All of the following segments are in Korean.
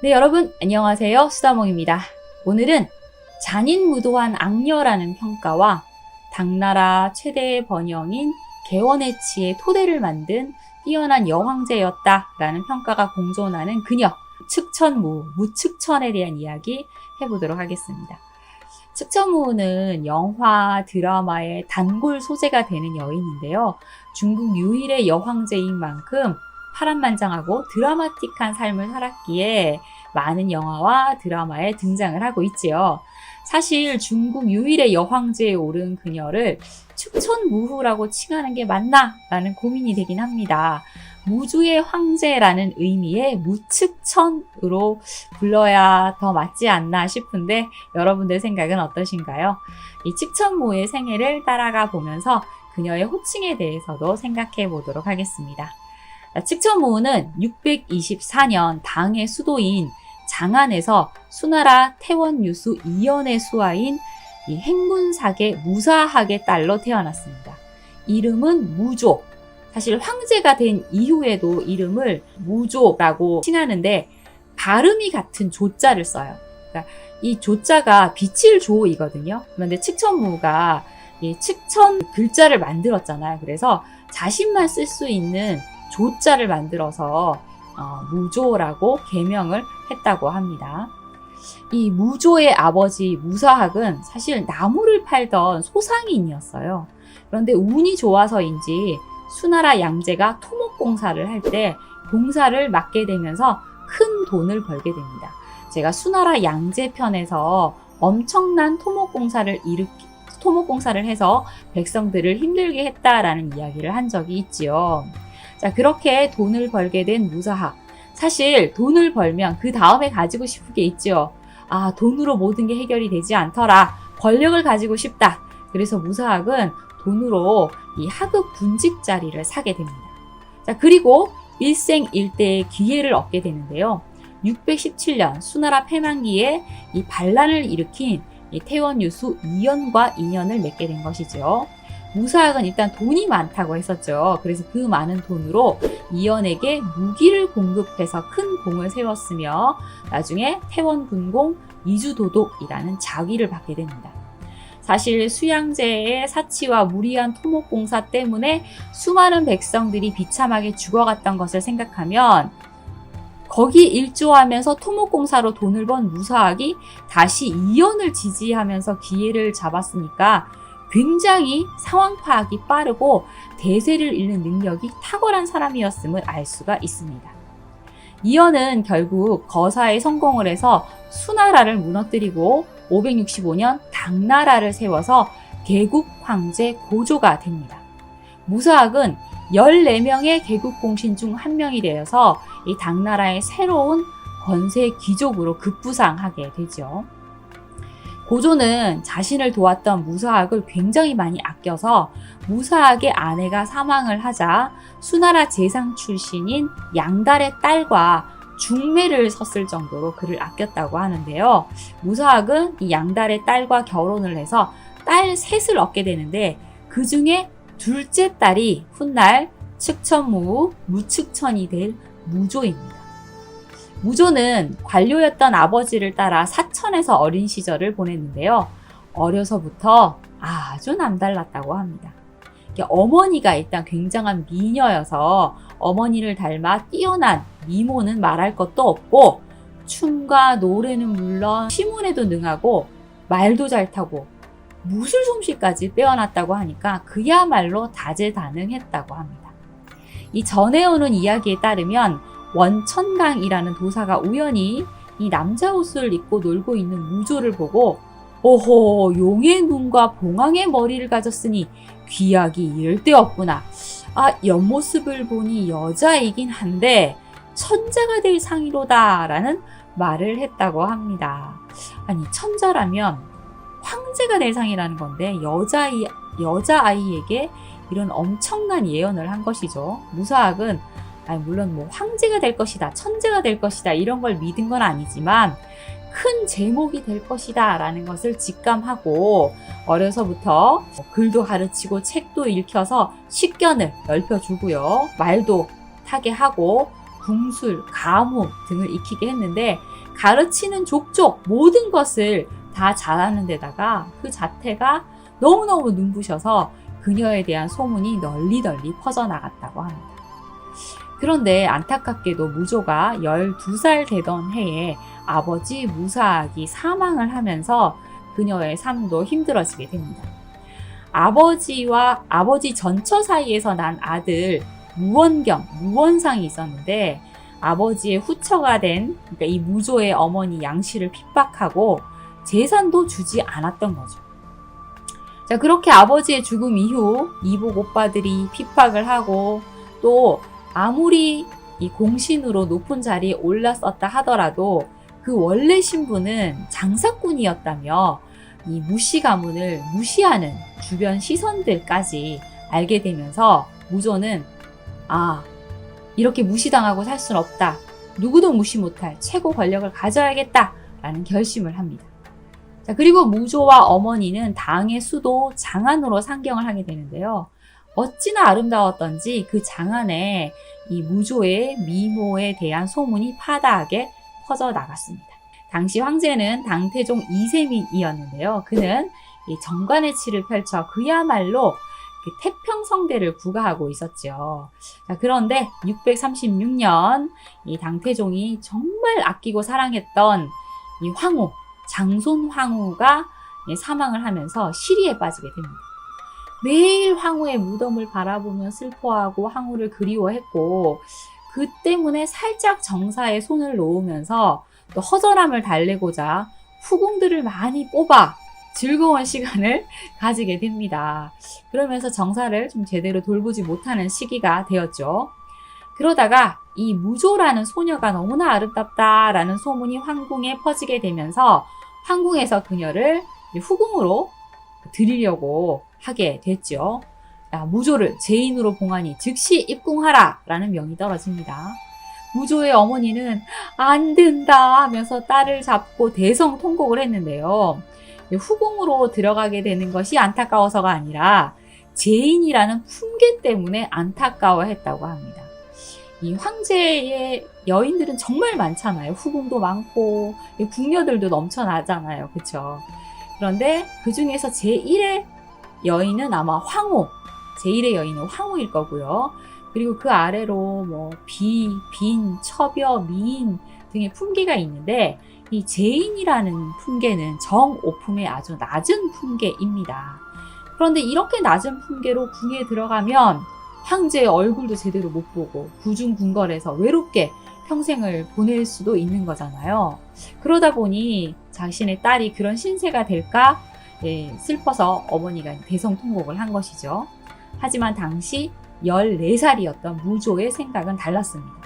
네, 여러분 안녕하세요. 수다몽입니다. 오늘은 잔인무도한 악녀라는 평가와 당나라 최대의 번영인 개원해치의 토대를 만든 뛰어난 여황제였다라는 평가가 공존하는 그녀, 측천무, 무측천에 대한 이야기 해보도록 하겠습니다. 측천무는 영화, 드라마의 단골 소재가 되는 여인인데요. 중국 유일의 여황제인 만큼 파란만장하고 드라마틱한 삶을 살았기에 많은 영화와 드라마에 등장을 하고 있지요. 사실 중국 유일의 여황제에 오른 그녀를 측천무후라고 칭하는 게 맞나? 라는 고민이 되긴 합니다. 무주의 황제라는 의미의 무측천으로 불러야 더 맞지 않나 싶은데 여러분들 생각은 어떠신가요? 이 측천무의 생애를 따라가 보면서 그녀의 호칭에 대해서도 생각해 보도록 하겠습니다. 측천무는 624년 당의 수도인 장안에서 수나라 태원유수 이연의 수하인 이 행군사계 무사학의 딸로 태어났습니다. 이름은 무조. 사실 황제가 된 이후에도 이름을 무조라고 칭하는데 발음이 같은 조자를 써요. 그러니까 이 조자가 빛을 조이거든요. 그런데 측천무가 이 측천 글자를 만들었잖아요. 그래서 자신만 쓸 수 있는 조자를 만들어서 무조라고 개명을 했다고 합니다. 이 무조의 아버지 무사학은 사실 나무를 팔던 소상인이었어요. 그런데 운이 좋아서인지 수나라 양제가 토목공사를 할 때 공사를 맡게 되면서 큰 돈을 벌게 됩니다. 제가 수나라 양제 편에서 엄청난 토목공사를 해서 백성들을 힘들게 했다라는 이야기를 한 적이 있지요. 자, 그렇게 돈을 벌게 된 무사학. 사실 돈을 벌면 그 다음에 가지고 싶은 게 있죠. 아, 돈으로 모든 게 해결이 되지 않더라. 권력을 가지고 싶다. 그래서 무사학은 돈으로 이 하급 군직 자리를 사게 됩니다. 자, 그리고 일생일대의 기회를 얻게 되는데요. 617년 수나라 패망기에 이 반란을 일으킨 이 태원유수 이연과 인연을 맺게 된 것이죠. 무사학은 일단 돈이 많다고 했었죠. 그래서 그 많은 돈으로 이연에게 무기를 공급해서 큰 공을 세웠으며 나중에 태원군공 이주도독이라는 자위를 받게 됩니다. 사실 수양제의 사치와 무리한 토목공사 때문에 수많은 백성들이 비참하게 죽어갔던 것을 생각하면 거기 일조하면서 토목공사로 돈을 번 무사학이 다시 이연을 지지하면서 기회를 잡았으니까 굉장히 상황 파악이 빠르고 대세를 읽는 능력이 탁월한 사람이었음을 알 수가 있습니다. 이연은 결국 거사에 성공을 해서 수나라를 무너뜨리고 565년 당나라를 세워서 개국 황제 고조가 됩니다. 무사학은 14명의 개국 공신 중 한 명이 되어서 이 당나라의 새로운 권세 귀족으로 급부상하게 되죠. 고조는 자신을 도왔던 무사학을 굉장히 많이 아껴서 무사학의 아내가 사망을 하자 수나라 재상 출신인 양달의 딸과 중매를 섰을 정도로 그를 아꼈다고 하는데요. 무사학은 이 양달의 딸과 결혼을 해서 딸 셋을 얻게 되는데 그 중에 둘째 딸이 훗날 측천무, 무측천이 될 무조입니다. 무조는 관료였던 아버지를 따라 사천에서 어린 시절을 보냈는데요. 어려서부터 아주 남달랐다고 합니다. 어머니가 일단 굉장한 미녀여서 어머니를 닮아 뛰어난 미모는 말할 것도 없고 춤과 노래는 물론 시문에도 능하고 말도 잘 타고 무술 솜씨까지 빼어났다고 하니까 그야말로 다재다능했다고 합니다. 이 전해오는 이야기에 따르면 원천강이라는 도사가 우연히 이 남자 옷을 입고 놀고 있는 무조를 보고 오호, 용의 눈과 봉황의 머리를 가졌으니 귀하기 이를 데 없구나. 아, 옆모습을 보니 여자이긴 한데 천자가 될 상이로다 라는 말을 했다고 합니다. 아니, 천자라면 황제가 될 상이라는 건데 여자아이에게 이런 엄청난 예언을 한 것이죠. 무사학은 물론 뭐 황제가 될 것이다, 천재가 될 것이다 이런 걸 믿은 건 아니지만 큰 제목이 될 것이다 라는 것을 직감하고 어려서부터 글도 가르치고 책도 읽혀서 식견을 넓혀주고요. 말도 타게 하고 궁술, 가무 등을 익히게 했는데 가르치는 족족 모든 것을 다 잘하는 데다가 그 자태가 너무너무 눈부셔서 그녀에 대한 소문이 널리 퍼져나갔다고 합니다. 그런데 안타깝게도 무조가 12살 되던 해에 아버지 무사하기 사망을 하면서 그녀의 삶도 힘들어지게 됩니다. 아버지와 아버지 전처 사이에서 난 아들 무원상이 있었는데 아버지의 후처가 된 그러니까 이 무조의 어머니 양씨를 핍박하고 재산도 주지 않았던 거죠. 자, 그렇게 아버지의 죽음 이후 이복 오빠들이 핍박을 하고 또 아무리 이 공신으로 높은 자리에 올랐었다 하더라도 그 원래 신분은 장사꾼이었다며 이 무씨 가문을 무시하는 주변 시선들까지 알게 되면서 무조는 이렇게 무시당하고 살 순 없다. 누구도 무시 못할 최고 권력을 가져야겠다라는 결심을 합니다. 자, 그리고 무조와 어머니는 당의 수도 장안으로 상경을 하게 되는데요. 어찌나 아름다웠던지 그 장안에 이 무조의 미모에 대한 소문이 파다하게 퍼져나갔습니다. 당시 황제는 당태종 이세민이었는데요. 그는 이 정관의치를 펼쳐 그야말로 그 태평성대를 구가하고 있었죠. 자, 그런데 636년 이 당태종이 정말 아끼고 사랑했던 이 황후, 장손 황후가 사망을 하면서 시리에 빠지게 됩니다. 매일 황후의 무덤을 바라보며 슬퍼하고 황후를 그리워했고 그 때문에 살짝 정사에 손을 놓으면서 또 허전함을 달래고자 후궁들을 많이 뽑아 즐거운 시간을 가지게 됩니다. 그러면서 정사를 좀 제대로 돌보지 못하는 시기가 되었죠. 그러다가 이 무조라는 소녀가 너무나 아름답다라는 소문이 황궁에 퍼지게 되면서 황궁에서 그녀를 후궁으로 드리려고 하게 됐죠. 무조를 제인으로 봉하니 즉시 입궁하라 라는 명이 떨어집니다. 무조의 어머니는 안 된다 하면서 딸을 잡고 대성통곡을 했는데요. 후궁으로 들어가게 되는 것이 안타까워서가 아니라 제인이라는 품계 때문에 안타까워했다고 합니다. 이 황제의 여인들은 정말 많잖아요. 후궁도 많고 궁녀들도 넘쳐나잖아요. 그렇죠? 그런데 그 중에서 제1의 여인은 아마 황후, 제1의 여인은 황후일 거고요. 그리고 그 아래로 뭐 비, 빈, 처벼, 미인 등의 품계가 있는데 이 제인이라는 품계는 정오품의 아주 낮은 품계입니다. 그런데 이렇게 낮은 품계로 궁에 들어가면 황제의 얼굴도 제대로 못 보고 구중궁궐에서 외롭게 평생을 보낼 수도 있는 거잖아요. 그러다 보니 자신의 딸이 그런 신세가 될까 슬퍼서 어머니가 대성통곡을 한 것이죠. 하지만 당시 14살이었던 무조의 생각은 달랐습니다.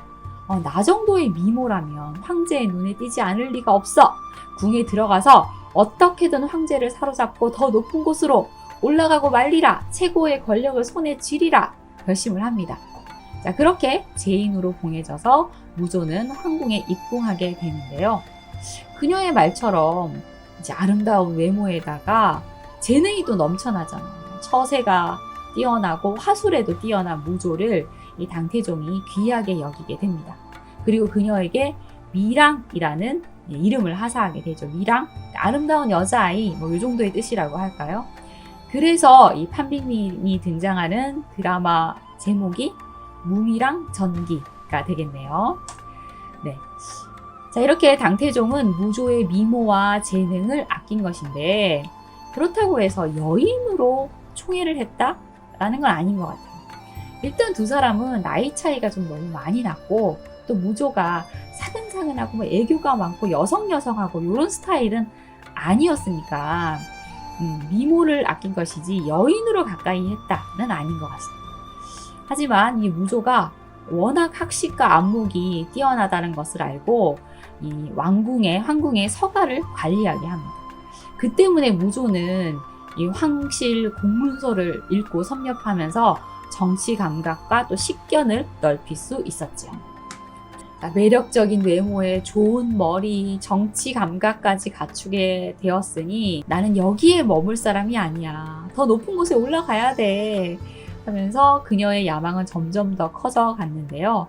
나 정도의 미모라면 황제의 눈에 띄지 않을 리가 없어. 궁에 들어가서 어떻게든 황제를 사로잡고 더 높은 곳으로 올라가고 말리라. 최고의 권력을 손에 쥐리라. 결심을 합니다. 자, 그렇게 제인으로 봉해져서 무조는 황궁에 입궁하게 되는데요. 그녀의 말처럼 이제 아름다운 외모에다가 재능이 또 넘쳐나잖아요. 처세가 뛰어나고 화술에도 뛰어난 무조를 이 당태종이 귀하게 여기게 됩니다. 그리고 그녀에게 미랑이라는 이름을 하사하게 되죠. 미랑, 아름다운 여자아이, 뭐 이 정도의 뜻이라고 할까요? 그래서 이 판빅민이 등장하는 드라마 제목이 무미랑 전기가 되겠네요. 네. 자, 이렇게 당태종은 무조의 미모와 재능을 아낀 것인데 그렇다고 해서 여인으로 총애를 했다라는 건 아닌 것 같아요. 일단 두 사람은 나이 차이가 좀 너무 많이 났고 또 무조가 사근사근하고 뭐 애교가 많고 여성하고 이런 스타일은 아니었으니까 미모를 아낀 것이지 여인으로 가까이 했다는 아닌 것 같습니다. 하지만 이 무조가 워낙 학식과 안목이 뛰어나다는 것을 알고 이 황궁의 서가를 관리하게 합니다. 그 때문에 무조는 이 황실 공문서를 읽고 섭렵하면서 정치 감각과 또 식견을 넓힐 수 있었죠. 매력적인 외모에 좋은 머리, 정치 감각까지 갖추게 되었으니 나는 여기에 머물 사람이 아니야. 더 높은 곳에 올라가야 돼. 하면서 그녀의 야망은 점점 더 커져 갔는데요.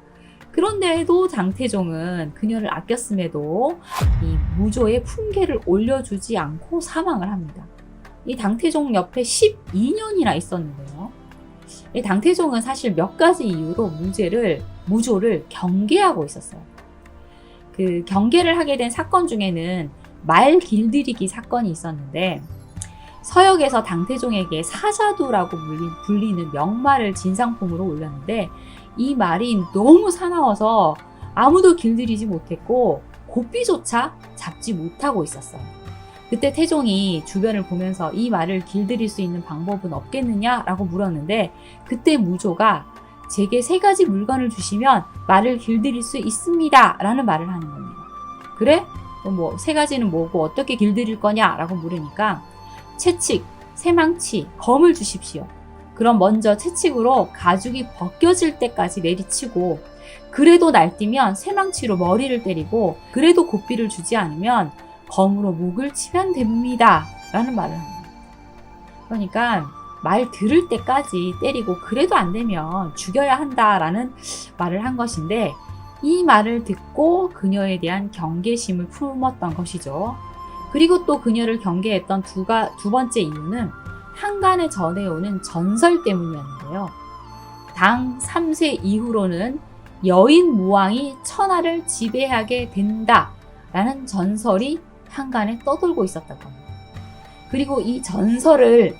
그런데도 장태종은 그녀를 아꼈음에도 이 무조의 품계를 올려주지 않고 사망을 합니다. 이 장태종 옆에 12년이나 있었는데요. 이 장태종은 사실 몇 가지 이유로 무조를 경계하고 있었어요. 그 경계를 하게 된 사건 중에는 말 길들이기 사건이 있었는데, 서역에서 장태종에게 사자두라고 불리는 명말을 진상품으로 올렸는데, 이 말이 너무 사나워서 아무도 길들이지 못했고 고삐조차 잡지 못하고 있었어요. 그때 태종이 주변을 보면서 이 말을 길들일 수 있는 방법은 없겠느냐라고 물었는데, 그때 무조가 제게 3가지 물건을 주시면 말을 길들일 수 있습니다 라는 말을 하는 겁니다. 그래? 뭐 3가지는 뭐고 어떻게 길들일 거냐 라고 물으니까, 채찍, 새망치, 검을 주십시오. 그럼 먼저 채찍으로 가죽이 벗겨질 때까지 내리치고, 그래도 날뛰면 새망치로 머리를 때리고, 그래도 고삐를 주지 않으면 검으로 목을 치면 됩니다 라는 말을 합니다. 그러니까 말 들을 때까지 때리고 그래도 안 되면 죽여야 한다라는 말을 한 것인데, 이 말을 듣고 그녀에 대한 경계심을 품었던 것이죠. 그리고 또 그녀를 경계했던 두 번째 이유는 한간에 전해오는 전설 때문이었는데요. 당 3세 이후로는 여인 무왕이 천하를 지배하게 된다라는 전설이 한간에 떠돌고 있었던 겁니다. 그리고 이 전설을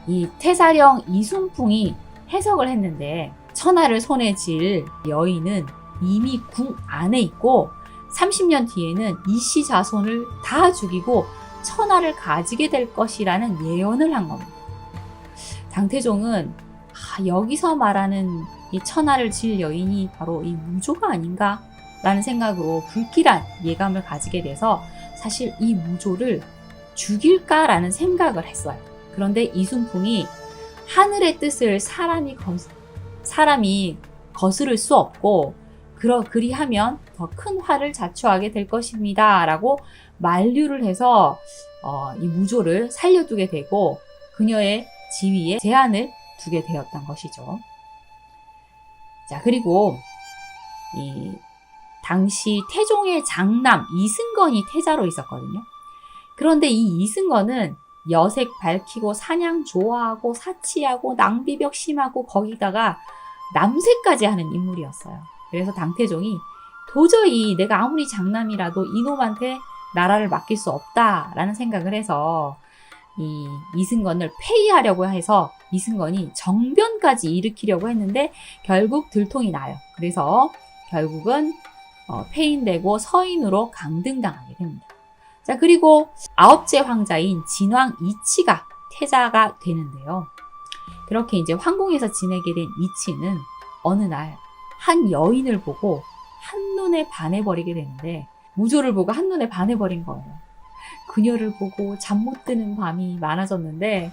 이 태사령 이순풍이 해석을 했는데, 천하를 손에 쥘 여인은 이미 궁 안에 있고 30년 뒤에는 이씨 자손을 다 죽이고 천하를 가지게 될 것이라는 예언을 한 겁니다. 장태종은 여기서 말하는 이 천하를 쥘 여인이 바로 이 무조가 아닌가 라는 생각으로 불길한 예감을 가지게 돼서 사실 이 무조를 죽일까라는 생각을 했어요. 그런데 이순풍이 하늘의 뜻을 사람이 거스를 수 없고, 그리하면 더 큰 화를 자초하게 될 것입니다 라고 만류를 해서 이 무조를 살려두게 되고 그녀의 지위에 제한을 두게 되었던 것이죠. 자, 그리고 이 당시 태종의 장남 이승건이 태자로 있었거든요. 그런데 이 이승건은 여색 밝히고 사냥 좋아하고 사치하고 낭비벽 심하고 거기다가 남색까지 하는 인물이었어요. 그래서 당태종이 도저히 내가 아무리 장남이라도 이놈한테 나라를 맡길 수 없다라는 생각을 해서 이 이승건을 폐위하려고 해서 이승건이 정변까지 일으키려고 했는데 결국 들통이 나요. 그래서 결국은 폐인되고 서인으로 강등당하게 됩니다. 자, 그리고 9째 황자인 진왕 이치가 태자가 되는데요. 그렇게 이제 황궁에서 지내게 된 이치는 어느 날 한 여인을 보고 한눈에 반해버리게 되는데, 무조를 보고 한눈에 반해버린 거예요. 그녀를 보고 잠 못 드는 밤이 많아졌는데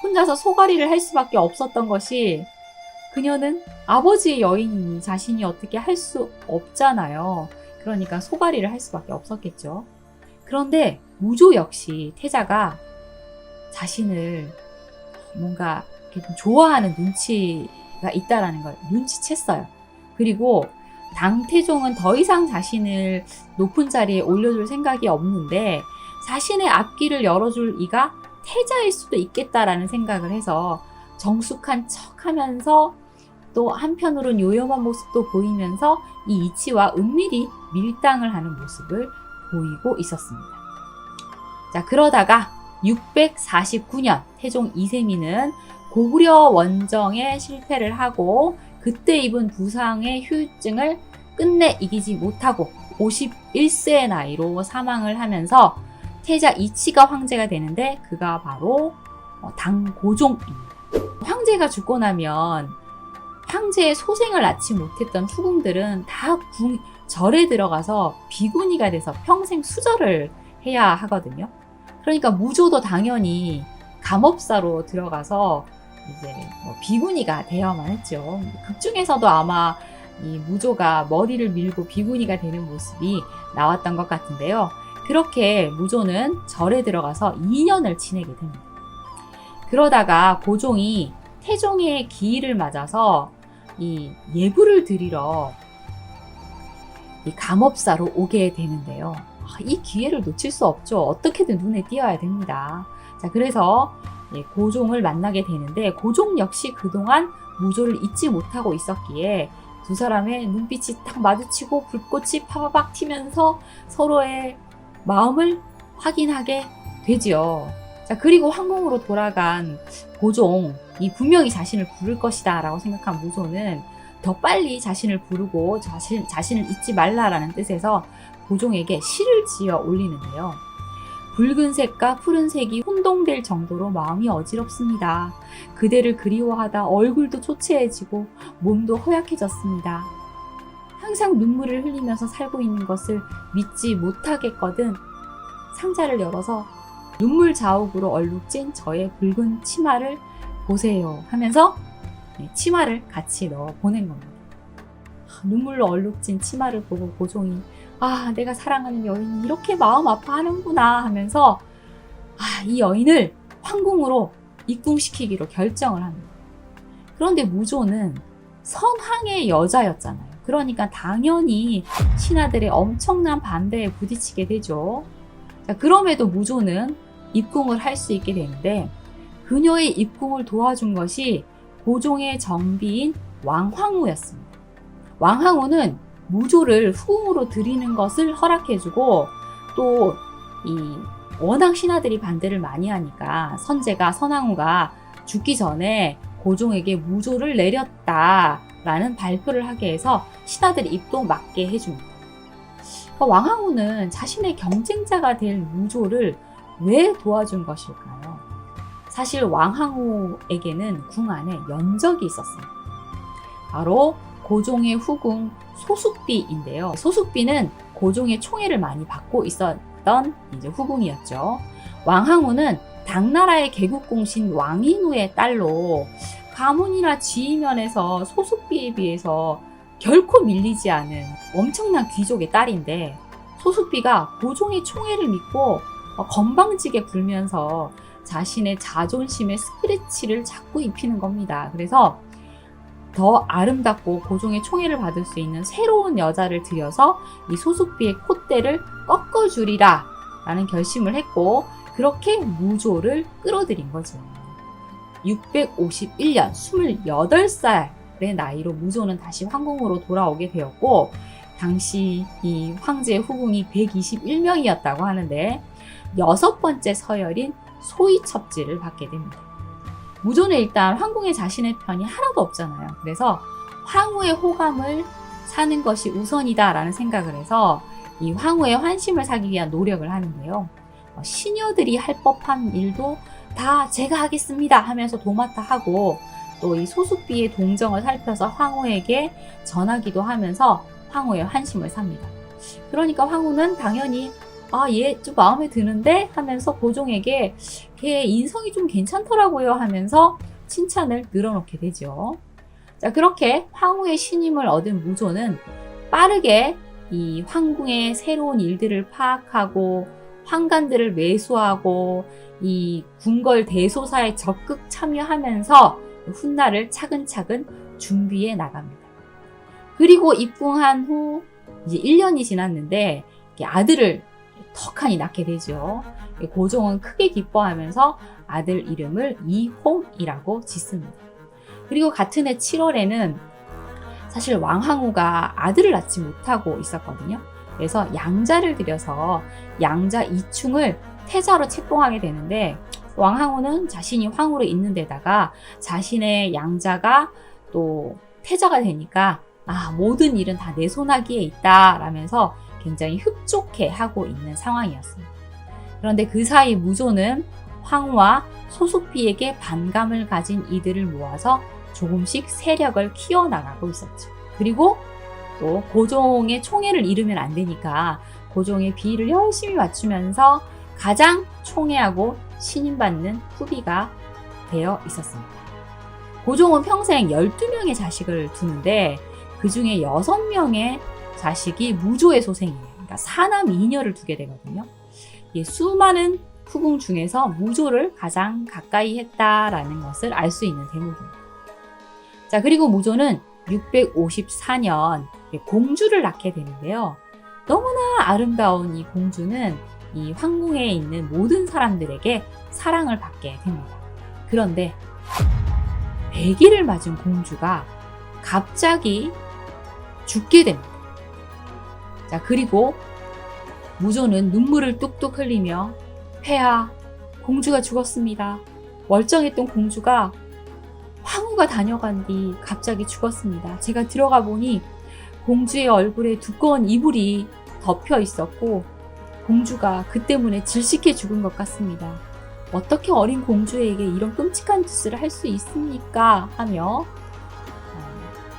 혼자서 소가리를 할 수밖에 없었던 것이, 그녀는 아버지의 여인이니 자신이 어떻게 할 수 없잖아요. 그러니까 소가리를 할 수밖에 없었겠죠. 그런데 무조 역시 태자가 자신을 뭔가 이렇게 좀 좋아하는 눈치가 있다라는 걸 눈치챘어요. 그리고 당태종은 더 이상 자신을 높은 자리에 올려줄 생각이 없는데 자신의 앞길을 열어줄 이가 태자일 수도 있겠다라는 생각을 해서 정숙한 척하면서 또 한편으로는 요염한 모습도 보이면서 이 이치와 은밀히 밀당을 하는 모습을 보이고 있었습니다. 자, 그러다가 649년 태종 이세민은 고구려 원정에 실패를 하고 그때 입은 부상의 후유증을 끝내 이기지 못하고 51세의 나이로 사망을 하면서 태자 이치가 황제가 되는데, 그가 바로 당고종입니다. 황제가 죽고 나면 황제의 소생을 낳지 못했던 후궁들은 다 절에 들어가서 비구니가 돼서 평생 수절을 해야 하거든요. 그러니까 무조도 당연히 감업사로 들어가서 이제 비구니가 되어야만 했죠. 극 중에서도 아마 이 무조가 머리를 밀고 비구니가 되는 모습이 나왔던 것 같은데요. 그렇게 무조는 절에 들어가서 2년을 지내게 됩니다. 그러다가 고종이 태종의 기일을 맞아서 이 예불을 드리러 이 감업사로 오게 되는데요. 이 기회를 놓칠 수 없죠. 어떻게든 눈에 띄어야 됩니다. 자, 그래서 고종을 만나게 되는데 고종 역시 그동안 무조를 잊지 못하고 있었기에 두 사람의 눈빛이 딱 마주치고 불꽃이 파바박 튀면서 서로의 마음을 확인하게 되지요. 자, 그리고 황궁으로 돌아간 고종이 분명히 자신을 부를 것이다 라고 생각한 무조는 더 빨리 자신을 부르고 자신을 잊지 말라라는 뜻에서 고종에게 시를 지어 올리는데요. 붉은색과 푸른색이 혼동될 정도로 마음이 어지럽습니다. 그대를 그리워하다 얼굴도 초췌해지고 몸도 허약해졌습니다. 항상 눈물을 흘리면서 살고 있는 것을 믿지 못하겠거든 상자를 열어서 눈물 자욱으로 얼룩진 저의 붉은 치마를 보세요 하면서 치마를 같이 넣어 보낸 겁니다. 눈물로 얼룩진 치마를 보고 고종이 내가 사랑하는 여인이 이렇게 마음 아파하는구나 하면서 이 여인을 황궁으로 입궁시키기로 결정을 합니다. 그런데 무조는 선왕의 여자였잖아요. 그러니까 당연히 신하들의 엄청난 반대에 부딪히게 되죠. 자, 그럼에도 무조는 입궁을 할 수 있게 되는데 그녀의 입궁을 도와준 것이 고종의 정비인 왕황후였습니다. 왕황후는 무조를 후궁으로 들이는 것을 허락해주고 또 워낙 신하들이 반대를 많이 하니까 선제가 선황후가 죽기 전에 고종에게 무조를 내렸다라는 발표를 하게 해서 신하들의 입도 막게 해줍니다. 왕황후는 자신의 경쟁자가 될 무조를 왜 도와준 것일까요? 사실 왕황후에게는 궁 안에 연적이 있었습니다. 바로 고종의 후궁 소숙비인데요. 소숙비는 고종의 총애를 많이 받고 있었던 후궁이었죠. 왕황후는 당나라의 개국공신 왕인후의 딸로 가문이나 지위면에서 소숙비에 비해서 결코 밀리지 않은 엄청난 귀족의 딸인데 소숙비가 고종의 총애를 믿고 건방지게 굴면서 자신의 자존심에 스크래치를 자꾸 입히는 겁니다. 그래서 더 아름답고 고종의 총애를 받을 수 있는 새로운 여자를 들여서 이 소숙비의 콧대를 꺾어주리라 라는 결심을 했고 그렇게 무조를 끌어들인 거죠. 651년 28살의 나이로 무조는 다시 황궁으로 돌아오게 되었고 당시 이 황제의 후궁이 121명이었다고 하는데 6번째 서열인 소위첩지를 받게 됩니다. 무조는 일단 황궁에 자신의 편이 하나도 없잖아요. 그래서 황후의 호감을 사는 것이 우선이다 라는 생각을 해서 이 황후의 환심을 사기 위한 노력을 하는데요. 시녀들이 할 법한 일도 다 제가 하겠습니다 하면서 도맡아 하고 또 이 소숙비의 동정을 살펴서 황후에게 전하기도 하면서 황후의 환심을 삽니다. 그러니까 황후는 당연히 얘 좀 마음에 드는데 하면서 고종에게 걔 인성이 좀 괜찮더라고요 하면서 칭찬을 늘어놓게 되죠. 자, 그렇게 황후의 신임을 얻은 무조는 빠르게 이 황궁의 새로운 일들을 파악하고 황관들을 매수하고 이 궁궐 대소사에 적극 참여하면서 훗날을 차근차근 준비해 나갑니다. 그리고 입궁한 후 이제 1년이 지났는데 아들을 턱하니 낳게 되죠. 고종은 크게 기뻐하면서 아들 이름을 이홍이라고 짓습니다. 그리고 같은 해 7월에는 사실 왕황후가 아들을 낳지 못하고 있었거든요. 그래서 양자를 들여서 양자 이충을 태자로 책봉하게 되는데 왕황후는 자신이 황후로 있는 데다가 자신의 양자가 또 태자가 되니까 모든 일은 다 내 손아귀에 있다 라면서 굉장히 흡족해 하고 있는 상황이었습니다. 그런데 그 사이 무조는 황후와 소숙비에게 반감을 가진 이들을 모아서 조금씩 세력을 키워나가고 있었죠. 그리고 또 고종의 총애를 잃으면 안 되니까 고종의 비위를 열심히 맞추면서 가장 총애하고 신임받는 후비가 되어 있었습니다. 고종은 평생 12명의 자식을 두는데 그 중에 6명의 자식이 무조의 소생이에요. 그러니까 사남 2녀를 두게 되거든요. 수많은 후궁 중에서 무조를 가장 가까이 했다라는 것을 알 수 있는 대목입니다. 자, 그리고 무조는 654년 공주를 낳게 되는데요. 너무나 아름다운 이 공주는 이 황궁에 있는 모든 사람들에게 사랑을 받게 됩니다. 그런데 100일을 맞은 공주가 갑자기 죽게 됩니다. 자, 그리고 무조는 눈물을 뚝뚝 흘리며 폐하, 공주가 죽었습니다. 멀쩡했던 공주가 황후가 다녀간 뒤 갑자기 죽었습니다. 제가 들어가 보니 공주의 얼굴에 두꺼운 이불이 덮여 있었고 공주가 그 때문에 질식해 죽은 것 같습니다. 어떻게 어린 공주에게 이런 끔찍한 짓을 할 수 있습니까? 하며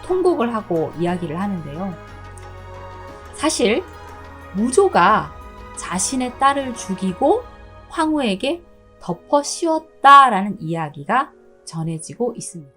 통곡을 하고 이야기를 하는데요. 사실 무조가 자신의 딸을 죽이고 황후에게 덮어 씌웠다라는 이야기가 전해지고 있습니다.